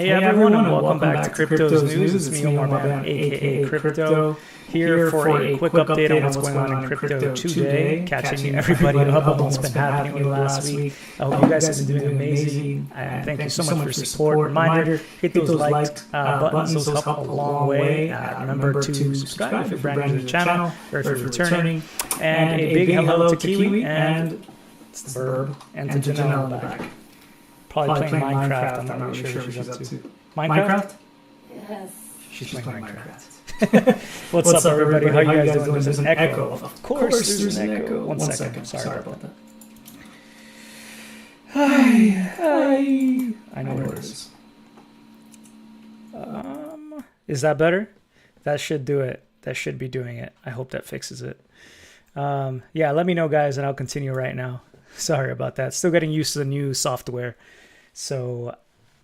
Hey everyone, and welcome back to Crypto's News. It's me, Omar Bam, aka Crypto, here for a quick update on what's going on in crypto today, catching everybody up on what's been happening in the last week. I hope you guys have been doing amazing, and thank you so much for your support. Reminder, hit those like buttons, those help a long way. Remember to subscribe if you're brand new to the channel, or if you're returning. And a big hello to Kiwi, and it's the Burb, and to Janelle in the back. Probably playing Minecraft. I'm not really sure what she's up to. Minecraft? Yes. She's playing Minecraft. What's up, everybody? How you guys doing? There's an echo. Of course, there's an echo. One second. Sorry about that. Hi. I know where it is. Is that better? That should do it. That should be doing it. I hope that fixes it. Yeah, let me know, guys, and I'll continue right now. Sorry about that. Still getting used to the new software. So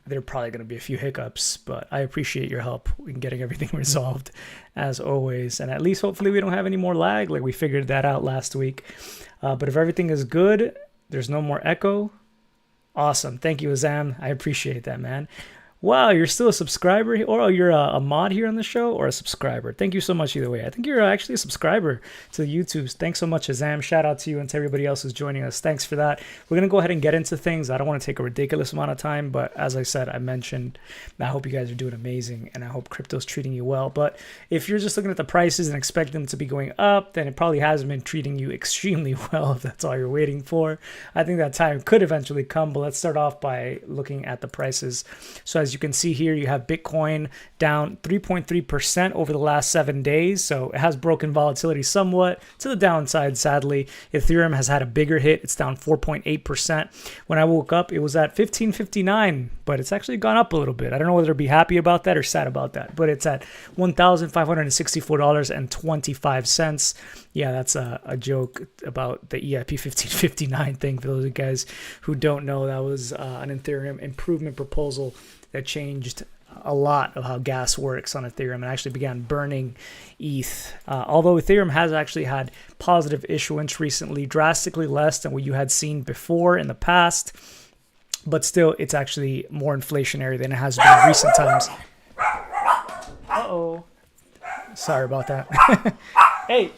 there are probably going to be a few hiccups, but I appreciate your help in getting everything resolved as always. And at least hopefully we don't have any more lag. Like we figured that out last week. But if everything is good, there's no more echo. Awesome. Thank you, Azam. I appreciate that, man. Wow, you're still a subscriber, or you're a mod here on the show, or a subscriber. Thank you so much either way. I think you're actually a subscriber to the YouTube. Thanks so much, Azam. Shout out to you and to everybody else who's joining us. Thanks for that. We're going to go ahead and get into things. I don't want to take a ridiculous amount of time, but as I said, I mentioned, I hope you guys are doing amazing, and I hope crypto's treating you well. But if you're just looking at the prices and expect them to be going up, then it probably hasn't been treating you extremely well if that's all you're waiting for. I think that time could eventually come, but let's start off by looking at the prices. So as you can see here, you have Bitcoin down 3.3% over the last 7 days. So it has broken volatility somewhat to the downside, sadly. Ethereum has had a bigger hit. It's down 4.8%. When I woke up, it was at 1559, but it's actually gone up a little bit. I don't know whether to be happy about that or sad about that, but it's at $1,564.25. Yeah, that's a joke about the EIP 1559 thing. For those of you guys who don't know, that was an Ethereum improvement proposal that changed a lot of how gas works on Ethereum and actually began burning ETH. Although Ethereum has actually had positive issuance recently, drastically less than what you had seen before in the past, but still it's actually more inflationary than it has been in recent times. Uh-oh. Sorry about that. Hey,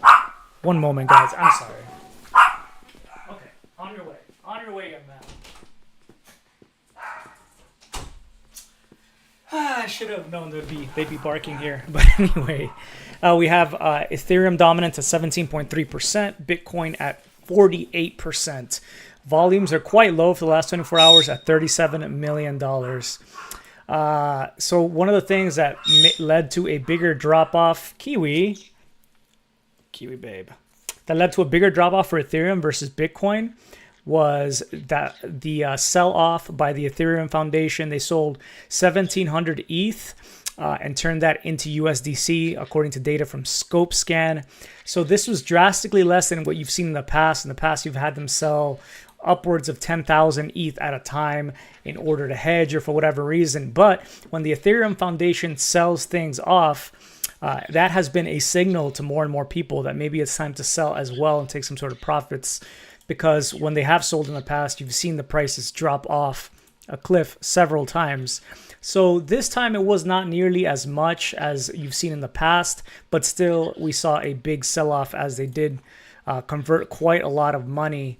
one moment, guys. I'm sorry. Okay, on your way. On your way, young man. I should have known they'd be barking here. But anyway, we have Ethereum dominant at 17.3%, Bitcoin at 48%. Volumes are quite low for the last 24 hours at $37 million. So one of the things that led to a bigger drop-off, Kiwi babe, that led to a bigger drop-off for Ethereum versus Bitcoin was that the sell-off by the Ethereum Foundation. They sold 1,700 ETH and turned that into USDC, according to data from ScopeScan. So this was drastically less than what you've seen in the past. In the past, you've had them sell upwards of 10,000 ETH at a time in order to hedge or for whatever reason. But when the Ethereum Foundation sells things off, that has been a signal to more and more people that maybe it's time to sell as well and take some sort of profits. Because when they have sold in the past, you've seen the prices drop off a cliff several times. So this time it was not nearly as much as you've seen in the past, but still we saw a big sell-off as they did convert quite a lot of money.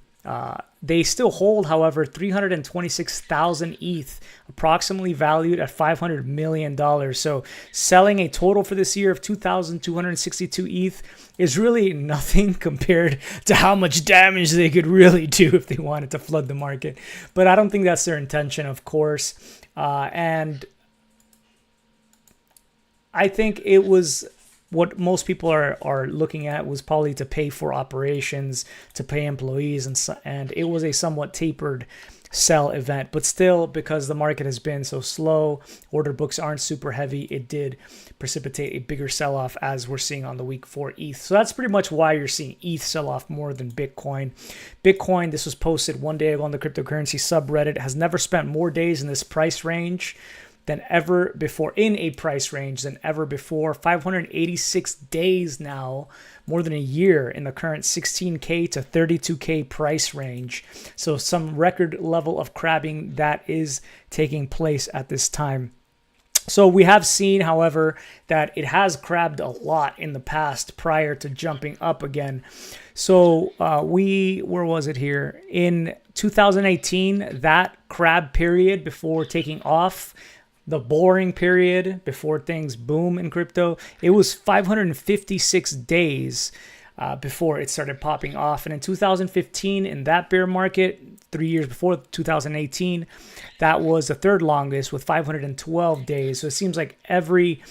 They still hold, however, 326,000 ETH, approximately valued at $500 million. So selling a total for this year of 2,262 ETH is really nothing compared to how much damage they could really do if they wanted to flood the market. But I don't think that's their intention, of course. And I think it was what most people are looking at was probably to pay for operations, to pay employees, and it was a somewhat tapered sell event. But still, because the market has been so slow, order books aren't super heavy, it did precipitate a bigger sell-off as we're seeing on the week for ETH. So that's pretty much why you're seeing ETH sell off more than Bitcoin. Bitcoin, this was posted one day ago on the cryptocurrency subreddit, has never spent more days in this price range than ever before, in a price range than ever before. 586 days now, more than a year in the current 16K to 32K price range. So some record level of crabbing that is taking place at this time. So we have seen, however, that it has crabbed a lot in the past prior to jumping up again. So where was it here? In 2018, that crab period before taking off, the boring period before things boom in crypto, it was 556 days before it started popping off. And in 2015, in that bear market, 3 years before 2018, that was the third longest with 512 days. So it seems like every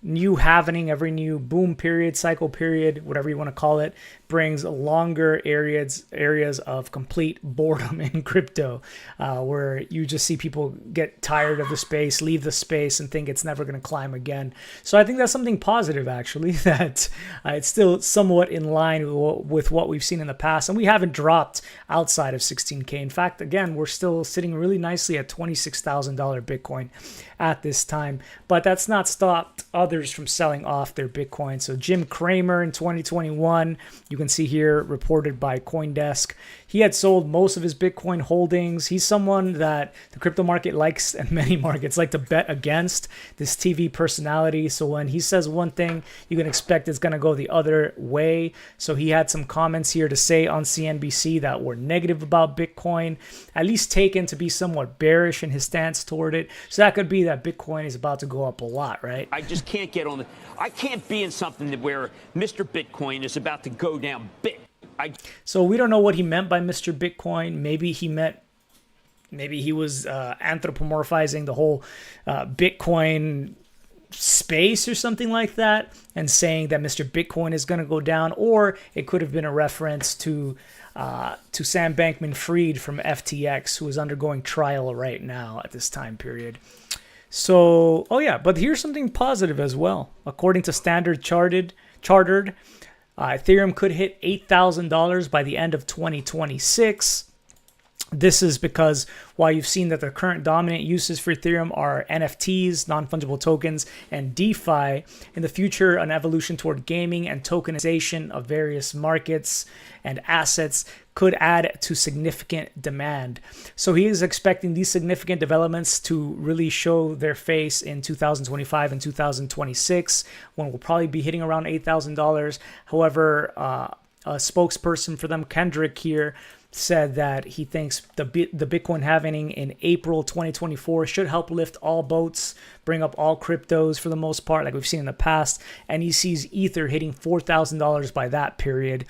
new happening, every new boom period, cycle period, whatever you want to call it, brings longer areas of complete boredom in crypto, where you just see people get tired of the space, leave the space, and think it's never going to climb again. So I think that's something positive, actually, that it's still somewhat in line with what we've seen in the past, and we haven't dropped outside of 16K. In fact, again, we're still sitting really nicely at $26,000 Bitcoin at this time, but that's not stopped others from selling off their Bitcoin. So Jim Cramer in 2021, you can see here reported by CoinDesk, he had sold most of his Bitcoin holdings. He's someone that the crypto market likes, and many markets like to bet against, this TV personality. So when he says one thing, you can expect it's going to go the other way. So he had some comments here to say on CNBC that were negative about Bitcoin, at least taken to be somewhat bearish in his stance toward it. So that could be that Bitcoin is about to go up a lot, right? I just can't get on I can't be in something where Mr. Bitcoin is about to go down big. So we don't know what he meant by Mr. Bitcoin. Maybe he was anthropomorphizing the whole Bitcoin space or something like that, and saying that Mr. Bitcoin is going to go down, or it could have been a reference to Sam Bankman-Fried from FTX, who is undergoing trial right now at this time period. So, oh yeah, but here's something positive as well. According to Standard Chartered, Ethereum could hit $8,000 by the end of 2026. This is because while you've seen that the current dominant uses for Ethereum are NFTs, non-fungible tokens, and DeFi, in the future, an evolution toward gaming and tokenization of various markets and assets could add to significant demand. So he is expecting these significant developments to really show their face in 2025 and 2026, when we'll probably be hitting around $8,000. However, a spokesperson for them, Kendrick here, said that he thinks the Bitcoin halving in April 2024 should help lift all boats, bring up all cryptos for the most part, like we've seen in the past, and he sees Ether hitting $4,000 by that period.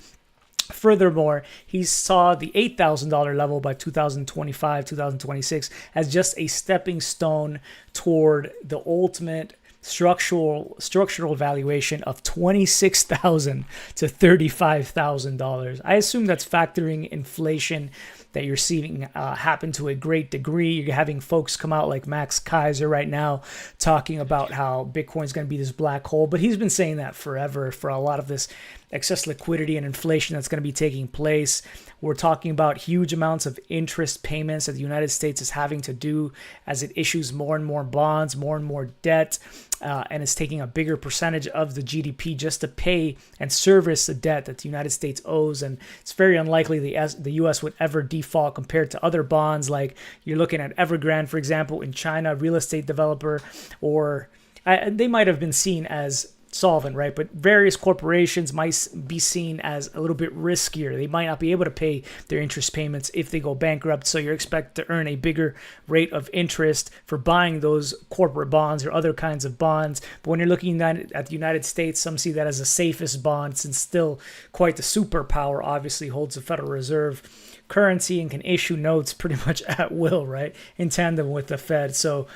Furthermore, he saw the $8,000 level by 2025, 2026 as just a stepping stone toward the ultimate structural valuation of $26,000 to $35,000. I assume that's factoring inflation that you're seeing happen to a great degree. You're having folks come out like Max Kaiser right now talking about how Bitcoin's going to be this black hole, but he's been saying that forever for a lot of this excess liquidity and inflation that's going to be taking place. We're talking about huge amounts of interest payments that the United States is having to do as it issues more and more bonds, more and more debt, and it's taking a bigger percentage of the GDP just to pay and service the debt that the United States owes. And it's very unlikely the U.S. would ever default compared to other bonds, like you're looking at Evergrande, for example, in China, real estate developer, or they might have been seen as solvent, right? But various corporations might be seen as a little bit riskier. They might not be able to pay their interest payments if they go bankrupt. So you're expected to earn a bigger rate of interest for buying those corporate bonds or other kinds of bonds. But when you're looking at the United States, some see that as the safest bond, since still quite the superpower, obviously holds the Federal Reserve currency and can issue notes pretty much at will, right? In tandem with the Fed. So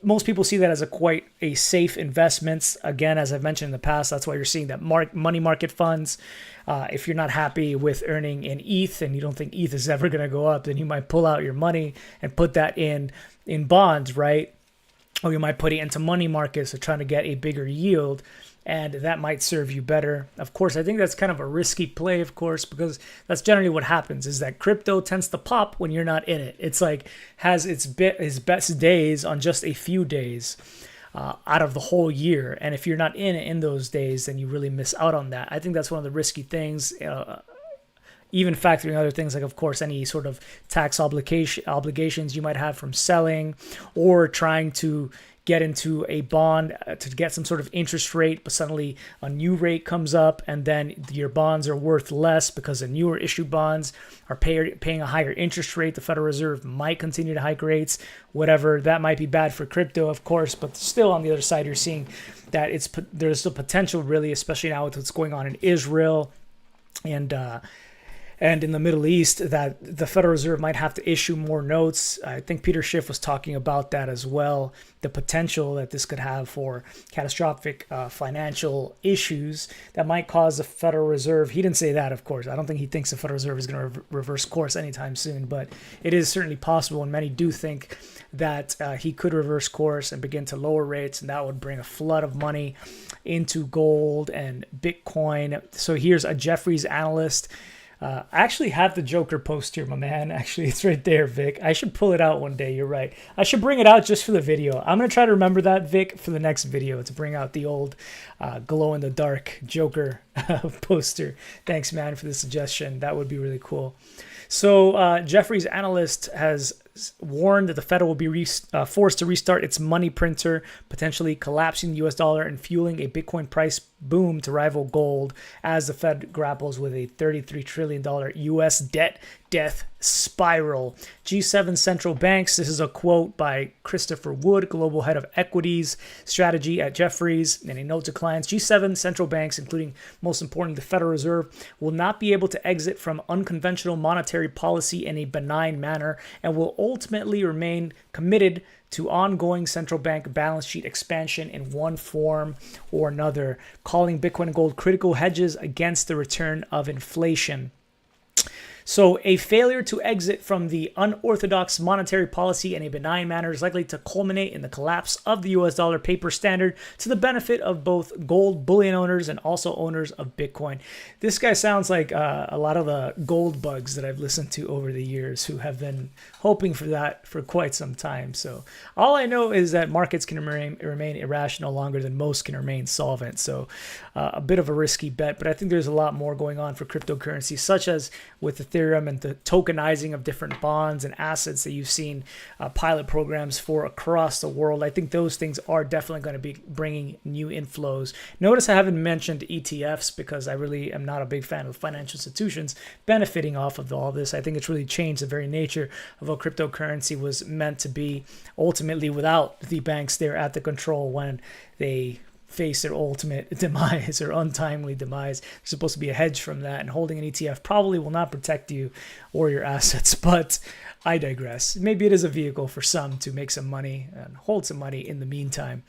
most people see that as quite a safe investment. Again, as I've mentioned in the past, that's why you're seeing that money market funds. If you're not happy with earning in ETH and you don't think ETH is ever going to go up, then you might pull out your money and put that in bonds, right? Or you might put it into money markets or trying to get a bigger yield, and that might serve you better. Of course, I think that's kind of a risky play, of course, because that's generally what happens, is that crypto tends to pop when you're not in it. It's like has its best days on just a few days out of the whole year. And if you're not in it in those days, then you really miss out on that. I think that's one of the risky things even factoring other things like, of course, any sort of tax obligations you might have from selling or trying to get into a bond to get some sort of interest rate, but suddenly a new rate comes up and then your bonds are worth less because the newer issue bonds are paying a higher interest rate. The Federal Reserve might continue to hike rates, whatever. That might be bad for crypto, of course, but still on the other side, you're seeing that there's still potential, really, especially now with what's going on in Israel and in the Middle East, that the Federal Reserve might have to issue more notes. I think Peter Schiff was talking about that as well, the potential that this could have for catastrophic financial issues that might cause the Federal Reserve. He didn't say that, of course. I don't think he thinks the Federal Reserve is going to reverse course anytime soon, but it is certainly possible, and many do think that he could reverse course and begin to lower rates, and that would bring a flood of money into gold and Bitcoin. So here's a Jefferies analyst. I actually have the Joker post here, my man. Actually, it's right there, Vic. I should pull it out one day. You're right. I should bring it out just for the video. I'm going to try to remember that, Vic, for the next video to bring out the old glow-in-the-dark Joker poster. Thanks, man, for the suggestion. That would be really cool. So Jefferies analyst has warned that the Fed will be forced to restart its money printer, potentially collapsing the US dollar and fueling a Bitcoin price boom to rival gold as the Fed grapples with a $33 trillion US death spiral. G7 central banks, this is a quote by Christopher Wood, global head of equities strategy at Jefferies, and a note to clients, G7 central banks, including most important the Federal Reserve, will not be able to exit from unconventional monetary policy in a benign manner and will ultimately remain committed to ongoing central bank balance sheet expansion in one form or another, calling Bitcoin and gold critical hedges against the return of inflation. So a failure to exit from the unorthodox monetary policy in a benign manner is likely to culminate in the collapse of the US dollar paper standard to the benefit of both gold bullion owners and also owners of Bitcoin. This guy sounds like a lot of the gold bugs that I've listened to over the years who have been hoping for that for quite some time. So all I know is that markets can remain irrational longer than most can remain solvent. So a bit of a risky bet, but I think there's a lot more going on for cryptocurrency, such as with Ethereum and the tokenizing of different bonds and assets that you've seen pilot programs for across the world. I think those things are definitely going to be bringing new inflows. Notice I haven't mentioned ETFs because I really am not a big fan of financial institutions benefiting off of all this. I think it's really changed the very nature of what cryptocurrency was meant to be ultimately without the banks there at the control when they face their ultimate demise or untimely demise. There's supposed to be a hedge from that, and holding an ETF probably will not protect you or your assets, but I digress. Maybe it is a vehicle for some to make some money and hold some money in the meantime.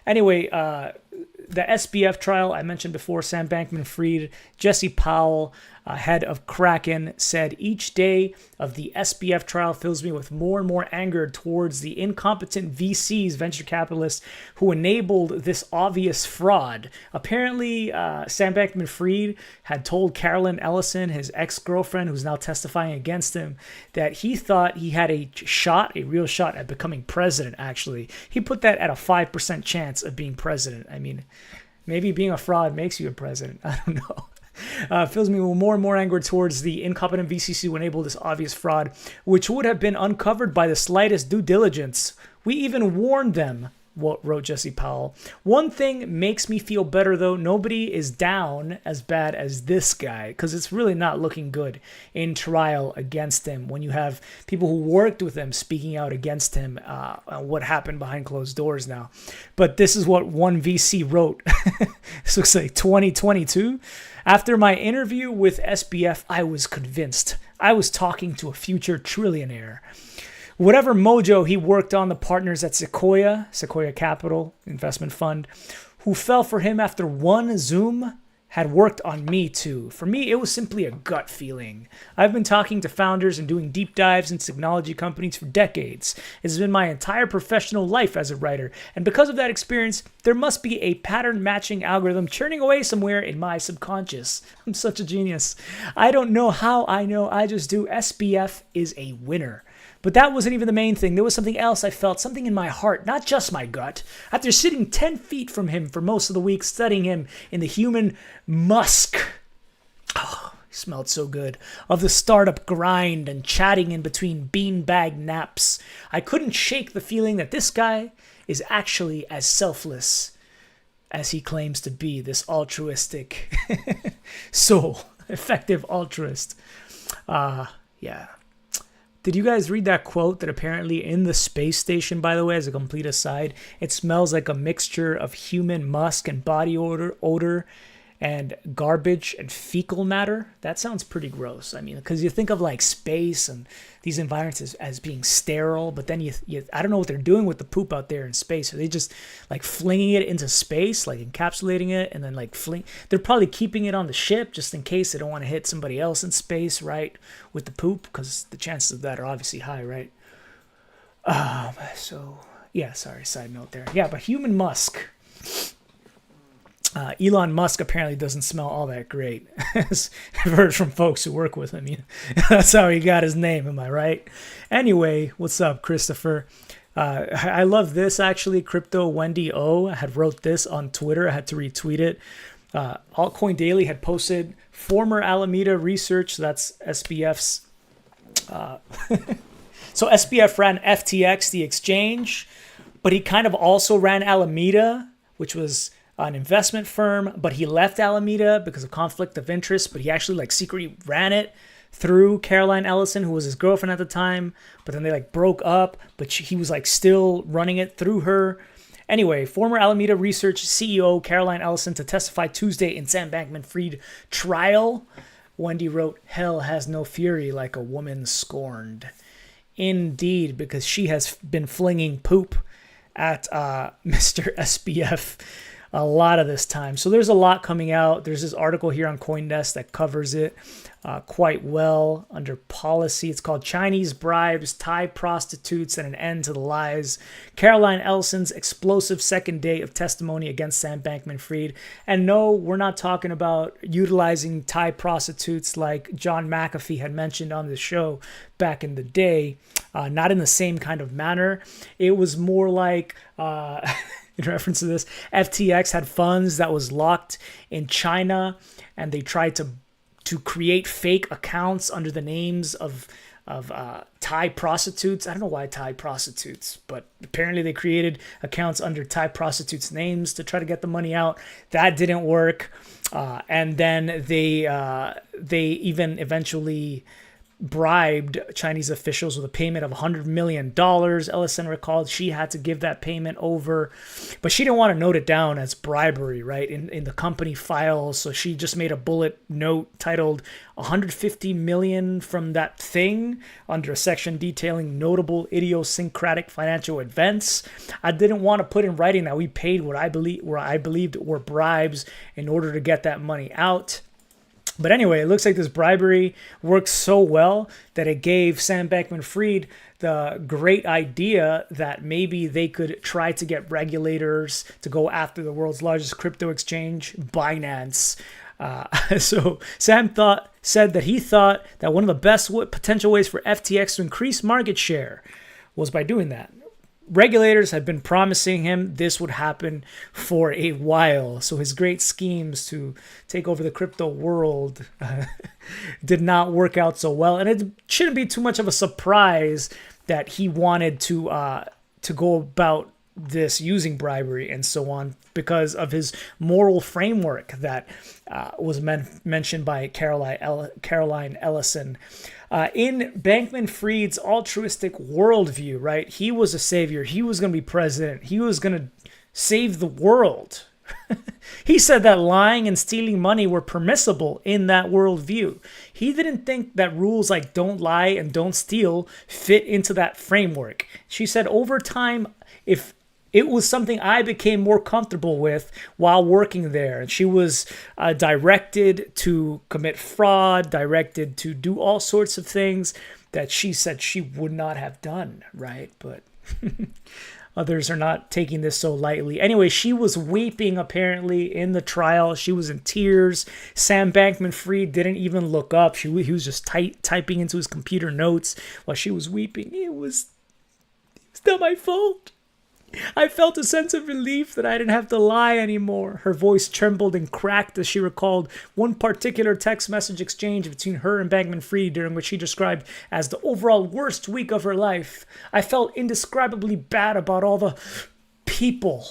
Anyway, the SBF trial I mentioned before, Sam Bankman-Fried, Jesse Powell, head of Kraken, said each day of the SBF trial fills me with more and more anger towards the incompetent VCs, venture capitalists, who enabled this obvious fraud. Apparently, Sam Bankman-Fried had told Carolyn Ellison, his ex-girlfriend, who's now testifying against him, that he thought he had a real shot at becoming president, actually. He put that at a 5% chance of being president. I mean, maybe being a fraud makes you a president. I don't know. Fills me with more and more anger towards the incompetent VCC who enabled this obvious fraud, which would have been uncovered by the slightest due diligence. We even warned them, wrote Jesse Powell. One thing makes me feel better, though. Nobody is down as bad as this guy, because it's really not looking good in trial against him when you have people who worked with him speaking out against him on what happened behind closed doors now. But this is what one VC wrote. This looks like 2022. After my interview with SBF, I was convinced I was talking to a future trillionaire. Whatever mojo he worked on, the partners at Sequoia Capital Investment Fund, who fell for him after one Zoom, had worked on me too. For me, it was simply a gut feeling. I've been talking to founders and doing deep dives into technology companies for decades. It's been my entire professional life as a writer. And because of that experience, there must be a pattern matching algorithm churning away somewhere in my subconscious. I'm such a genius. I don't know how I know, I just do. SBF is a winner. But that wasn't even the main thing. There was something else I felt, something in my heart, not just my gut. After sitting 10 feet from him for most of the week, studying him in the human musk. Smelled so good. Of the startup grind and chatting in between beanbag naps. I couldn't shake the feeling that this guy is actually as selfless as he claims to be, this altruistic soul, effective altruist. Yeah. Did you guys read that quote that apparently in the space station, by the way, as a complete aside, it smells like a mixture of human musk and body odor and garbage and fecal matter? That sounds pretty gross. I mean, because you think of like space and these environments as being sterile, but then you I don't know what they're doing with the poop out there in space. Are they just like flinging it into space, like encapsulating it, and then like they're probably keeping it on the ship just in case they don't want to hit somebody else in space, right, with the poop, because the chances of that are obviously high, right? So yeah, sorry, side note there. Yeah, but human musk. Elon Musk apparently doesn't smell all that great. I've heard from folks who work with him. That's how he got his name, am I right? Anyway, what's up, Christopher? I love this, actually. Crypto Wendy O had wrote this on Twitter. I had to retweet it. Altcoin Daily had posted former Alameda research. So that's SBF's. So SBF ran FTX, the exchange, but he kind of also ran Alameda, which was an investment firm, but he left Alameda because of conflict of interest, but he actually like secretly ran it through Caroline Ellison, who was his girlfriend at the time, but then they like broke up, but he was like still running it through her. Anyway, former Alameda Research CEO Caroline Ellison to testify Tuesday in Sam Bankman-Fried trial. Wendy wrote, "Hell has no fury like a woman scorned." Indeed, because she has been flinging poop at Mr. SBF a lot of this time. So there's a lot coming out. There's this article here on CoinDesk that covers it quite well under policy. It's called Chinese Bribes, Thai Prostitutes, and an End to the Lies. Caroline Ellison's explosive second day of testimony against Sam Bankman-Fried. And no, we're not talking about utilizing Thai prostitutes like John McAfee had mentioned on the show back in the day. Not in the same kind of manner. It was more like... in reference to this, FTX had funds that was locked in China, and they tried to create fake accounts under the names of Thai prostitutes. I don't know why Thai prostitutes, but apparently they created accounts under Thai prostitutes' names to try to get the money out. That didn't work, and then they even eventually bribed Chinese officials with a payment of $100 million. Ellison recalled she had to give that payment over, but she didn't want to note it down as bribery, right, in the company files. So she just made a bullet note titled $150 million from that thing under a section detailing notable idiosyncratic financial events. I didn't want to put in writing that we paid what I believed were bribes in order to get that money out. But anyway, it looks like this bribery works so well that it gave Sam Bankman-Fried the great idea that maybe they could try to get regulators to go after the world's largest crypto exchange, Binance. So Sam said that he thought that one of the best potential ways for FTX to increase market share was by doing that. Regulators had been promising him this would happen for a while. So his great schemes to take over the crypto world did not work out so well. And it shouldn't be too much of a surprise that he wanted to go about this using bribery and so on because of his moral framework that was mentioned by Caroline Ellison. In Bankman-Fried's altruistic worldview, right? He was a savior. He was going to be president. He was going to save the world. He said that lying and stealing money were permissible in that worldview. He didn't think that rules like don't lie and don't steal fit into that framework. She said over time, if it was something I became more comfortable with while working there. And she was directed to commit fraud, directed to do all sorts of things that she said she would not have done, right? But others are not taking this so lightly. Anyway, she was weeping apparently in the trial. She was in tears. Sam Bankman-Fried didn't even look up. He was just typing into his computer notes while she was weeping. It was not my fault. I felt a sense of relief that I didn't have to lie anymore. Her voice trembled and cracked as she recalled one particular text message exchange between her and Bankman-Fried during which she described as the overall worst week of her life. I felt indescribably bad about all the people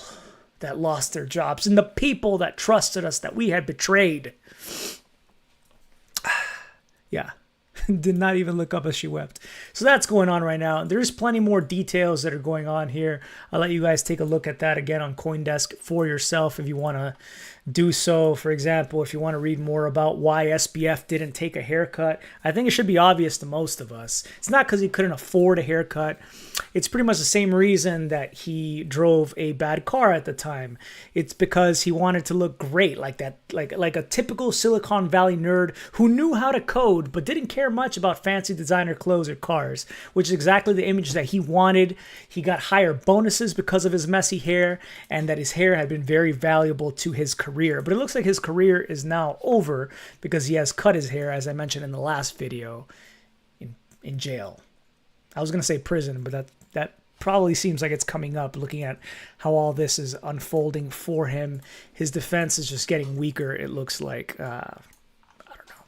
that lost their jobs and the people that trusted us that we had betrayed. Yeah. Did not even look up as she wept. So that's going on right now. There's plenty more details that are going on here. I'll let you guys take a look at that again on CoinDesk for yourself if you want to do so. For example, if you want to read more about why SBF didn't take a haircut, I think it should be obvious to most of us. It's not because he couldn't afford a haircut. It's pretty much the same reason that he drove a bad car at the time. It's because he wanted to look great, like that, like a typical Silicon Valley nerd who knew how to code but didn't care much about fancy designer clothes or cars, which is exactly the image that he wanted. He got higher bonuses because of his messy hair, and that his hair had been very valuable to his career. But it looks like his career is now over because he has cut his hair, as I mentioned in the last video, in jail. I was going to say prison, but that probably seems like it's coming up looking at how all this is unfolding for him. His defense is just getting weaker, it looks like. I don't know.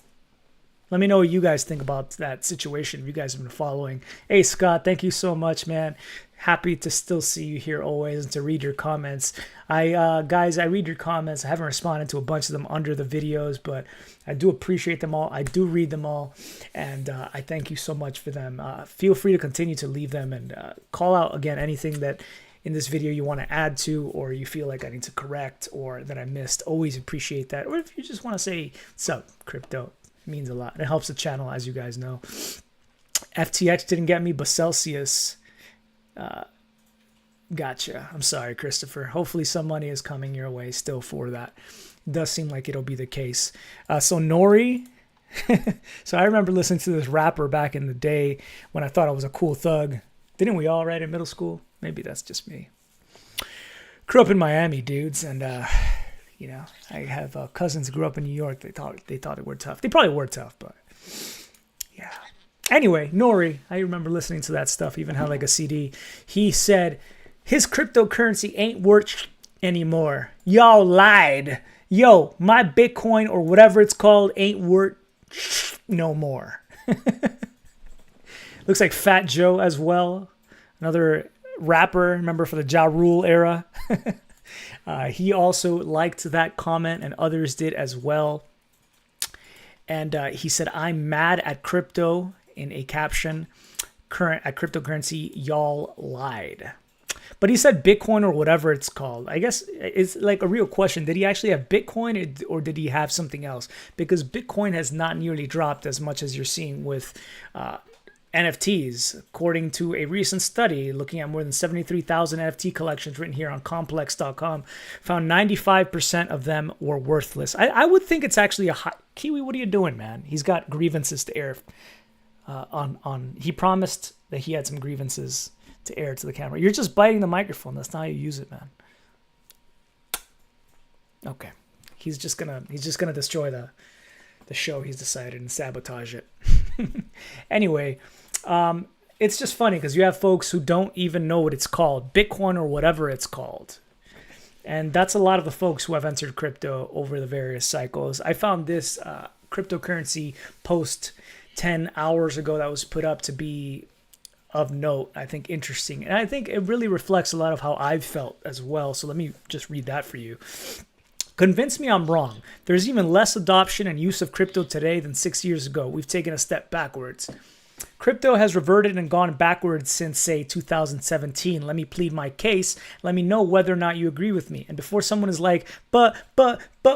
Let me know what you guys think about that situation if you guys have been following. Hey, Scott, thank you so much, man. Happy to still see you here always and to read your comments. Guys, I read your comments. I haven't responded to a bunch of them under the videos, but I do appreciate them all. I do read them all, and I thank you so much for them. Feel free to continue to leave them and call out, again, anything that in this video you want to add to or you feel like I need to correct or that I missed. Always appreciate that. Or if you just want to say, sup, crypto, it means a lot. It helps the channel, as you guys know. FTX didn't get me, but Celsius... Gotcha. I'm sorry, Christopher. Hopefully some money is coming your way still for that. It does seem like it'll be the case. So Nori. So I remember listening to this rapper back in the day when I thought I was a cool thug. Didn't we all, right, in middle school? Maybe that's just me. Grew up in Miami, dudes, and you know, I have cousins who grew up in New York. They thought it were tough. They probably were tough, but yeah. Anyway, Nori, I remember listening to that stuff, even had like a CD. He said his cryptocurrency ain't worth anymore. Y'all lied. Yo, my Bitcoin or whatever it's called ain't worth no more. Looks like Fat Joe as well. Another rapper, remember, for the Ja Rule era. He also liked that comment and others did as well. And he said, I'm mad at crypto. In a caption, at cryptocurrency, y'all lied. But he said Bitcoin or whatever it's called. I guess it's like a real question. Did he actually have Bitcoin or did he have something else? Because Bitcoin has not nearly dropped as much as you're seeing with NFTs. According to a recent study looking at more than 73,000 NFT collections written here on complex.com, found 95% of them were worthless. I would think it's actually a hot... Kiwi, what are you doing, man? He's got grievances to air. He promised that he had some grievances to air to the camera. You're just biting the microphone. That's not how you use it, man. Okay. He's just gonna destroy the show. He's decided and sabotage it. Anyway, it's just funny because you have folks who don't even know what it's called, Bitcoin or whatever it's called. And that's a lot of the folks who have entered crypto over the various cycles. I found this cryptocurrency post 10 hours ago that was put up to be of note, I think interesting. And I think it really reflects a lot of how I've felt as well. So let me just read that for you. Convince me I'm wrong. There's even less adoption and use of crypto today than 6 years ago. We've taken a step backwards. Crypto has reverted and gone backwards since, say, 2017. Let me plead my case. Let me know whether or not you agree with me. And before someone is like, but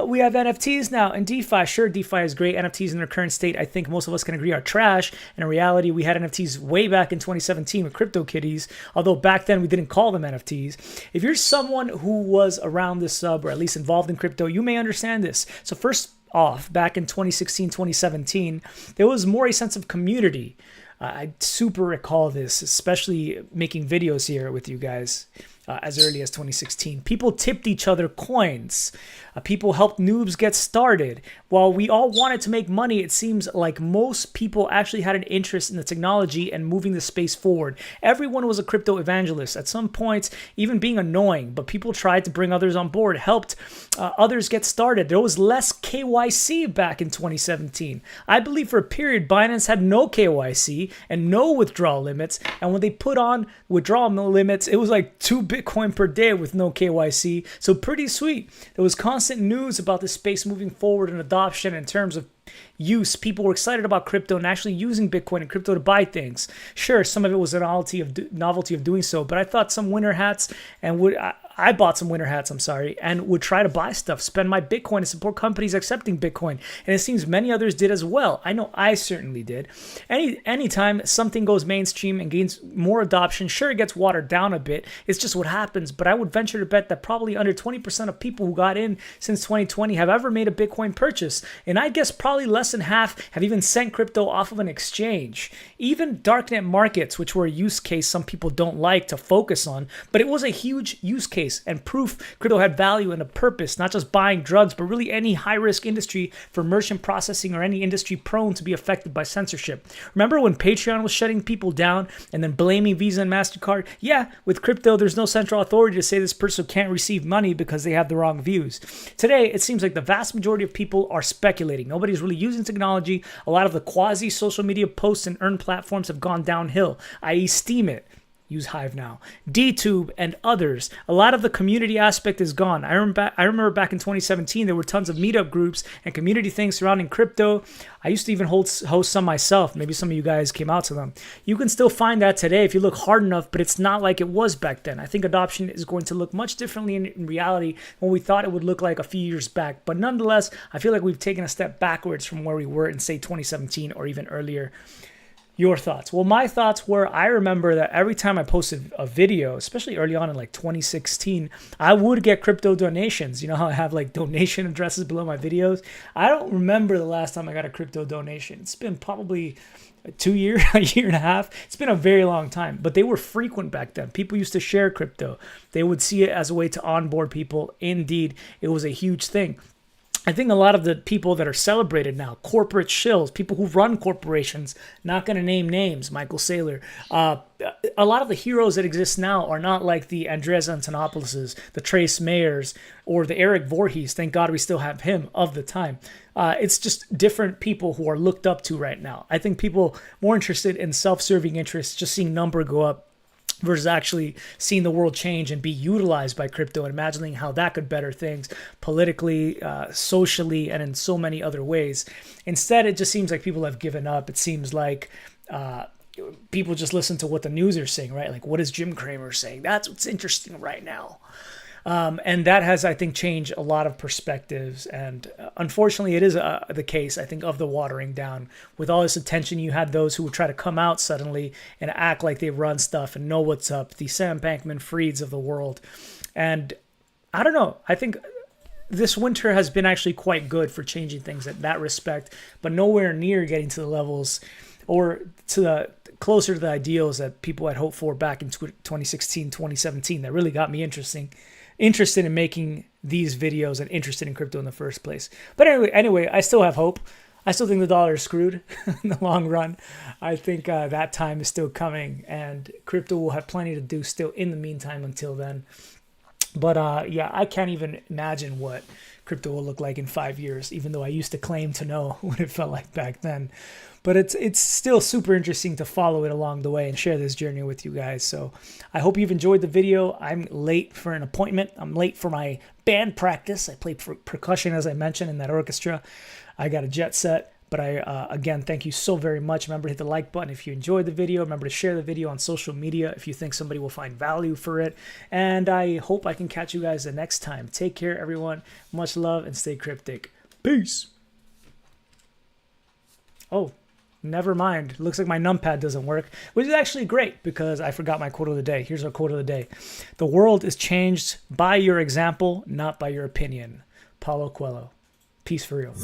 we have NFTs now and DeFi. Sure, DeFi is great. NFTs in their current state, I think most of us can agree, are trash. And in reality, we had NFTs way back in 2017 with CryptoKitties, although back then we didn't call them NFTs. If you're someone who was around this sub or at least involved in crypto, you may understand this. So first off, back in 2016, 2017, there was more a sense of community. I super recall this, especially making videos here with you guys. as early as 2016. People tipped each other coins. People helped noobs get started. While we all wanted to make money, it seems like most people actually had an interest in the technology and moving the space forward. Everyone was a crypto evangelist. At some points, even being annoying, but people tried to bring others on board, helped others get started. There was less KYC back in 2017. I believe for a period, Binance had no KYC and no withdrawal limits. And when they put on withdrawal limits, it was like 2 Bitcoin per day with no KYC. So pretty sweet. There was constant news about the space moving forward and adoption in terms of use. People were excited about crypto and actually using Bitcoin and crypto to buy things. Sure, some of it was a novelty of doing so, but I thought some winter hats and I bought some winter hats, and would try to buy stuff, spend my Bitcoin to support companies accepting Bitcoin. And it seems many others did as well. I know I certainly did. Anytime something goes mainstream and gains more adoption, sure, it gets watered down a bit. It's just what happens. But I would venture to bet that probably under 20% of people who got in since 2020 have ever made a Bitcoin purchase. And I guess probably less than half have even sent crypto off of an exchange. Even darknet markets, which were a use case some people don't like to focus on, but it was a huge use case and proof crypto had value and a purpose, not just buying drugs, but really any high-risk industry for merchant processing or any industry prone to be affected by censorship. Remember when Patreon was shutting people down and then blaming Visa and MasterCard? Yeah, with crypto, there's no central authority to say this person can't receive money because they have the wrong views. Today, it seems like the vast majority of people are speculating. Nobody's really using technology. A lot of the quasi-social media posts and earn platforms have gone downhill, i.e. Steemit. Use Hive now. DTube and others. A lot of the community aspect is gone. I remember back in 2017, there were tons of meetup groups and community things surrounding crypto. I used to even host some myself. Maybe some of you guys came out to them. You can still find that today if you look hard enough, but it's not like it was back then. I think adoption is going to look much differently in reality when we thought it would look like a few years back. But nonetheless, I feel like we've taken a step backwards from where we were in, say, 2017 or even earlier. Your thoughts? Well, my thoughts were, I remember that every time I posted a video, especially early on in like 2016, I would get crypto donations. You know how I have like donation addresses below my videos? I don't remember the last time I got a crypto donation. It's been probably a year and a half. It's been a very long time, but they were frequent back then. People used to share crypto. They would see it as a way to onboard people. Indeed, it was a huge thing. I think a lot of the people that are celebrated now, corporate shills, people who run corporations, not going to name names, Michael Saylor, a lot of the heroes that exist now are not like the Andreas Antonopoulos, the Trace Mayers, or the Eric Voorhees. Thank God we still have him of the time. It's just different people who are looked up to right now. I think people more interested in self-serving interests, just seeing number go up, versus actually seeing the world change and be utilized by crypto and imagining how that could better things politically, socially, and in so many other ways. Instead, it just seems like people have given up. It seems like people just listen to what the news are saying, right? Like, what is Jim Cramer saying? That's what's interesting right now. And that has, I think, changed a lot of perspectives. And unfortunately, it is the case, I think, of the watering down. With all this attention, you had those who would try to come out suddenly and act like they run stuff and know what's up. The Sam Bankman-Frieds of the world. And I don't know. I think this winter has been actually quite good for changing things in that respect, but nowhere near getting to the levels or to the closer to the ideals that people had hoped for back in 2016, 2017. That really got me interested in making these videos and interested in crypto in the first place. But anyway, I still have hope. I still think the dollar is screwed in the long run. I think that time is still coming, and crypto will have plenty to do still in the meantime until then. But yeah, I can't even imagine what crypto will look like in 5 years, even though I used to claim to know what it felt like back then. But it's still super interesting to follow it along the way and share this journey with you guys. So I hope you've enjoyed the video. I'm late for an appointment. I'm late for my band practice. I play percussion, as I mentioned, in that orchestra. I got a jet set. But again, thank you so very much. Remember to hit the like button if you enjoyed the video. Remember to share the video on social media if you think somebody will find value for it. And I hope I can catch you guys the next time. Take care, everyone. Much love and stay cryptic. Peace. Oh, never mind. Looks like my numpad doesn't work, which is actually great because I forgot my quote of the day. Here's our quote of the day. The world is changed by your example, not by your opinion. Paulo Coelho. Peace for real.